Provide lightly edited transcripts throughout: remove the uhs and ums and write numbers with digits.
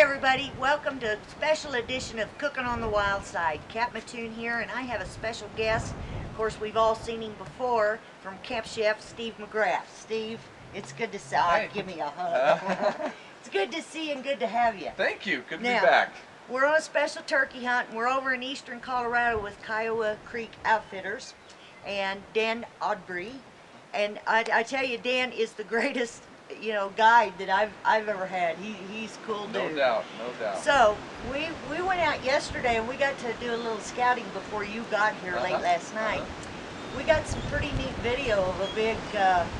everybody, welcome to a special edition of Cooking on the Wildside. Cat Mattoon here, and I have a special guest. Of course, we've all seen him before, from Camp Chef Steve McGrath. Steve, it's good to see you. Hey. Give me a hug. It's good to see you and good to have you. Thank you. Good to be Now, back. We're on a special turkey hunt, and we're over in eastern Colorado with Kiowa Creek Outfitters and Dan Audbrey. And I tell you, Dan is the greatest, guide that I've ever had. He's a cool dude. No doubt, no doubt. So we went out yesterday and we got to do a little scouting before you got here late last night. We got some pretty neat video of a big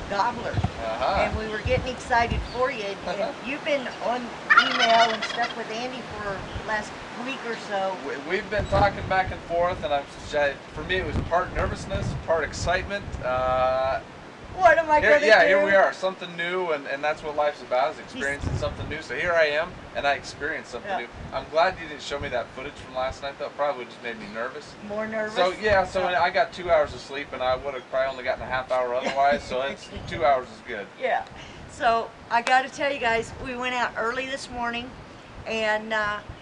gobbler, and we were getting excited for you. And you've been on email and stuff with Andy for the last week or so. We've been talking back and forth, and for me it was part nervousness, part excitement. What am I going to do? Yeah, here we are, something new, and that's what life's about, is experiencing something new. So here I am, and I experienced something new. I'm glad you didn't show me that footage from last night, though. It probably just made me nervous. More nervous? So yeah, I got 2 hours of sleep, and I would have probably only gotten a half hour otherwise, so it's 2 hours is good. Yeah. So I got to tell you guys, we went out early this morning, and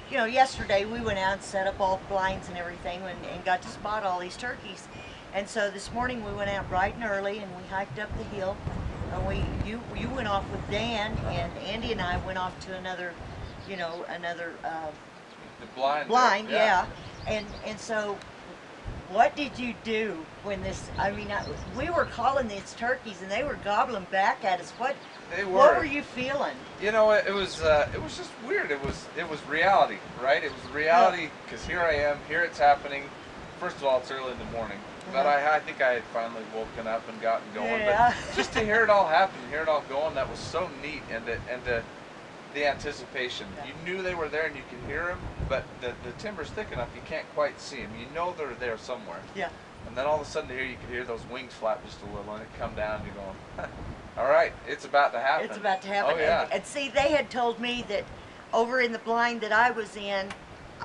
yesterday we went out and set up all the blinds and everything, and got to spot all these turkeys. And so this morning we went out bright and early, and we hiked up the hill, and you went off with Dan, and Andy and I went off to another the blind. Yeah. And so what did you do when this? We were calling these turkeys, and they were gobbling back at us. What were you feeling? It was just weird. It was reality, right? It was reality, because here I am. Here it's happening. First of all, it's early in the morning, but I think I had finally woken up and gotten going. Yeah. But just to hear it all happen, hear it all going, that was so neat, and the anticipation. You knew they were there and you could hear them, but the timber's thick enough you can't quite see them. You know they're there somewhere. Yeah. And then all of a sudden you could hear those wings flap just a little, and it come down, and you're going, all right, it's about to happen. It's about to happen. Oh yeah. And see, they had told me that over in the blind that I was in,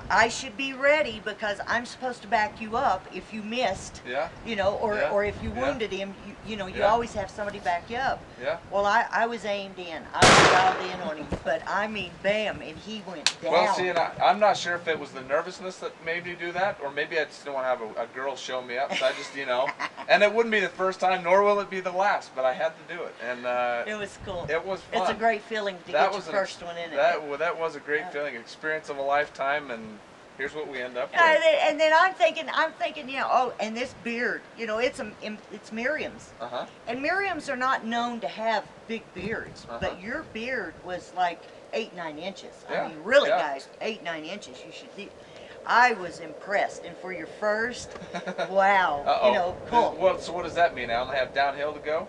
I should be ready because I'm supposed to back you up if you missed, or if you wounded him, you always have somebody back you up. Yeah. Well, I was aimed in. I was dialed in on him, but I mean, bam, and he went down. Well, see, and I'm not sure if it was the nervousness that made me do that, or maybe I just didn't want to have a girl show me up, so I just, and it wouldn't be the first time, nor will it be the last, but I had to do it, and it was cool. It was fun. It's a great feeling to get your first one in it. That was a great feeling, experience of a lifetime, and here's what we end up with. And then I'm thinking, and this beard, it's Miriam's. And Miriam's are not known to have big beards, but your beard was like 8-9 inches. Yeah. I mean, really, guys, 8-9 inches. You should see. I was impressed, and for your first, wow, cool. Well, so what does that mean? I only have downhill to go?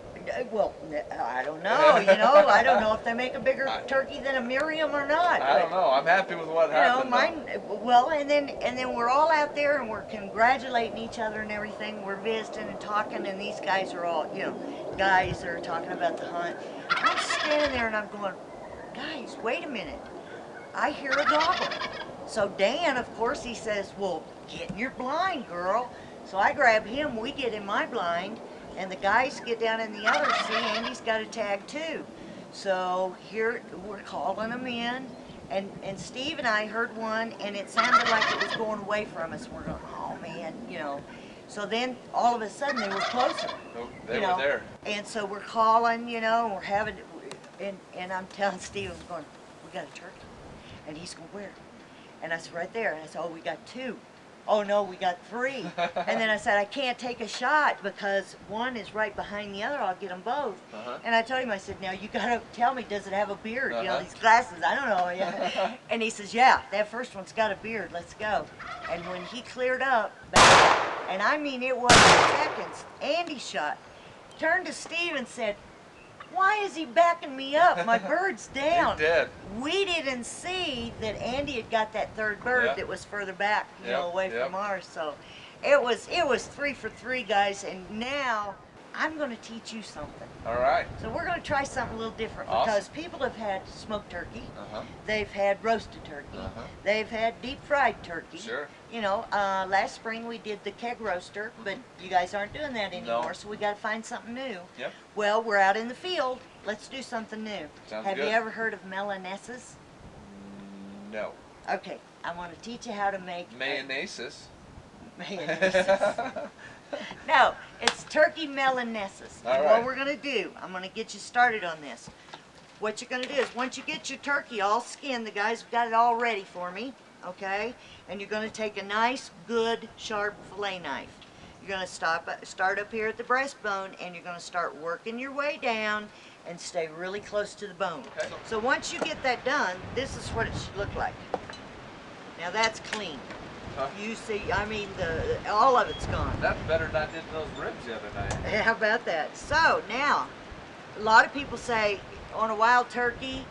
Well, I don't know. I don't know if they make a bigger turkey than a Miriam or not. I don't know. I'm happy with what happened. Mine. Well, and then we're all out there and we're congratulating each other and everything. We're visiting and talking, and these guys are all, guys are talking about the hunt. I'm standing there and I'm going, guys, wait a minute. I hear a gobbler. So Dan, of course, he says, well, get in your blind, girl. So I grab him. We get in my blind. And the guys get down in the other. See, Andy's got a tag too. So here we're calling them in, and Steve and I heard one, and it sounded like it was going away from us. We're going, oh man, So then all of a sudden they were closer. They were there. And so we're calling, and we're having, and I'm telling Steve, I'm going, we got a turkey, and he's going, where? And I said, right there. And I said, oh, we got 2. Oh no, we got 3. And then I said, I can't take a shot because one is right behind the other. I'll get them both. And I told him, I said, now you got to tell me, does it have a beard? These glasses, I don't know. And he says, yeah, that first one's got a beard. Let's go. And when he cleared up, and I mean it was seconds, Andy shot, turned to Steve and said, why is he backing me up? My bird's down. He did. We didn't see that Andy had got that third bird that was further back, away from ours. So it was 3 for 3, guys. And now I'm going to teach you something. All right. So we're going to try something a little different because people have had smoked turkey. They've had roasted turkey. They've had deep fried turkey. Sure. Last spring we did the keg roaster, but you guys aren't doing that anymore, so we got to find something new. Yep. Well, we're out in the field. Let's do something new. Sounds Have good. you ever heard of Milaneses? No. Okay, I want to teach you how to make Mayonnaise. mayonnaise. No, it's turkey Milanese. All And right. what we're going to do, I'm going to get you started on this. What you're going to do is once you get your turkey all skinned, the guys have got it all ready for me, okay? And you're going to take a nice, good, sharp fillet knife. You're going to start up here at the breastbone, and you're going to start working your way down and stay really close to the bone. Okay. So once you get that done, this is what it should look like. Now that's clean. Huh? You see, I mean, all of it's gone. That's better than I did those ribs the other night. How about that? So now, a lot of people say on a wild turkey,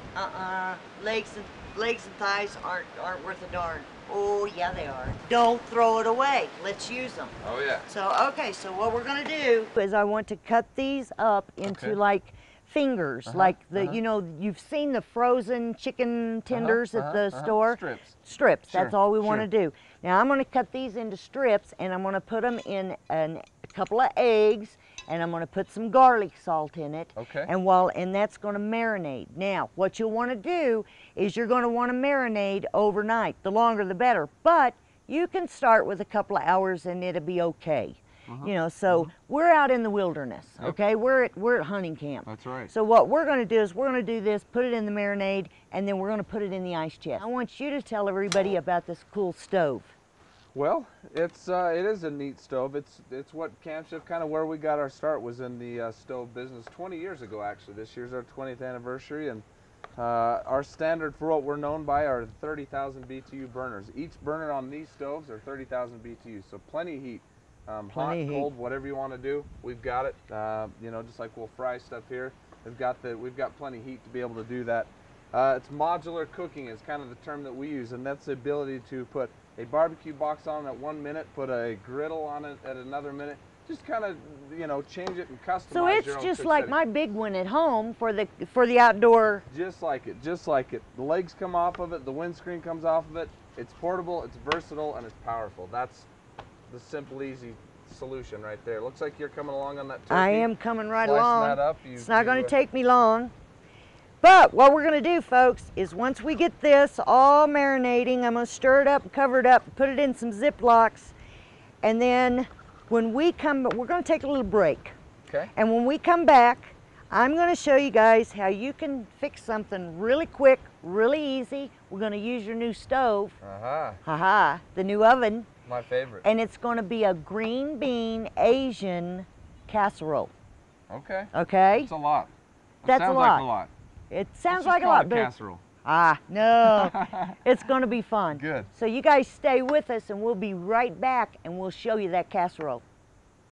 legs and thighs aren't worth a darn. Oh yeah, they are. Don't throw it away. Let's use them. Oh yeah. So okay, so what we're gonna do is I want to cut these up into like fingers, like you know, you've seen the frozen chicken tenders at the store. Strips. Sure, That's all we want to do. Now I'm going to cut these into strips, and I'm going to put them in a couple of eggs, and I'm going to put some garlic salt in it. Okay. And that's going to marinate. Now, what you'll want to do is you're going to want to marinate overnight. The longer the better. But you can start with a couple of hours, and it'll be okay. You know, so we're out in the wilderness, okay? We're at hunting camp. That's right. So what we're going to do is we're going to do this, put it in the marinade, and then we're going to put it in the ice chest. I want you to tell everybody about this cool stove. Well, it is a neat stove. It's what Camp Chef, kind of where we got our start, was in the stove business 20 years ago actually. This year's our 20th anniversary, and our standard for what we're known by are 30,000 BTU burners. Each burner on these stoves are 30,000 BTU, so plenty of heat. Hot, cold, whatever you want to do, we've got it. You know, just like we'll fry stuff here, we've got plenty of heat to be able to do that. It's modular cooking is kind of the term that we use, and that's the ability to put a barbecue box on at 1 minute, put a griddle on it at another minute, just kind of, you know, change it and customize. So it's just like my big one at home for the outdoor. Just like it, just like it. The legs come off of it, the windscreen comes off of it. It's portable, it's versatile, and it's powerful. That's the simple, easy solution right there. Looks like you're coming along on that turkey. I am coming right Slicing along. that up, It's not going to take me long. But what we're going to do, folks, is once we get this all marinating, I'm going to stir it up, cover it up, put it in some Ziplocs, and then when we come, we're going to take a little break. Okay. And when we come back, I'm going to show you guys how you can fix something really quick, really easy. We're going to use your new stove. Haha, the new oven. My favorite. And it's going to be a green bean Asian casserole. Okay. Okay? That's a lot. That's a lot. Sounds like a lot. It sounds Let's like just a call lot, it but casserole. No, it's going to be fun. Good. So you guys stay with us, and we'll be right back, and we'll show you that casserole.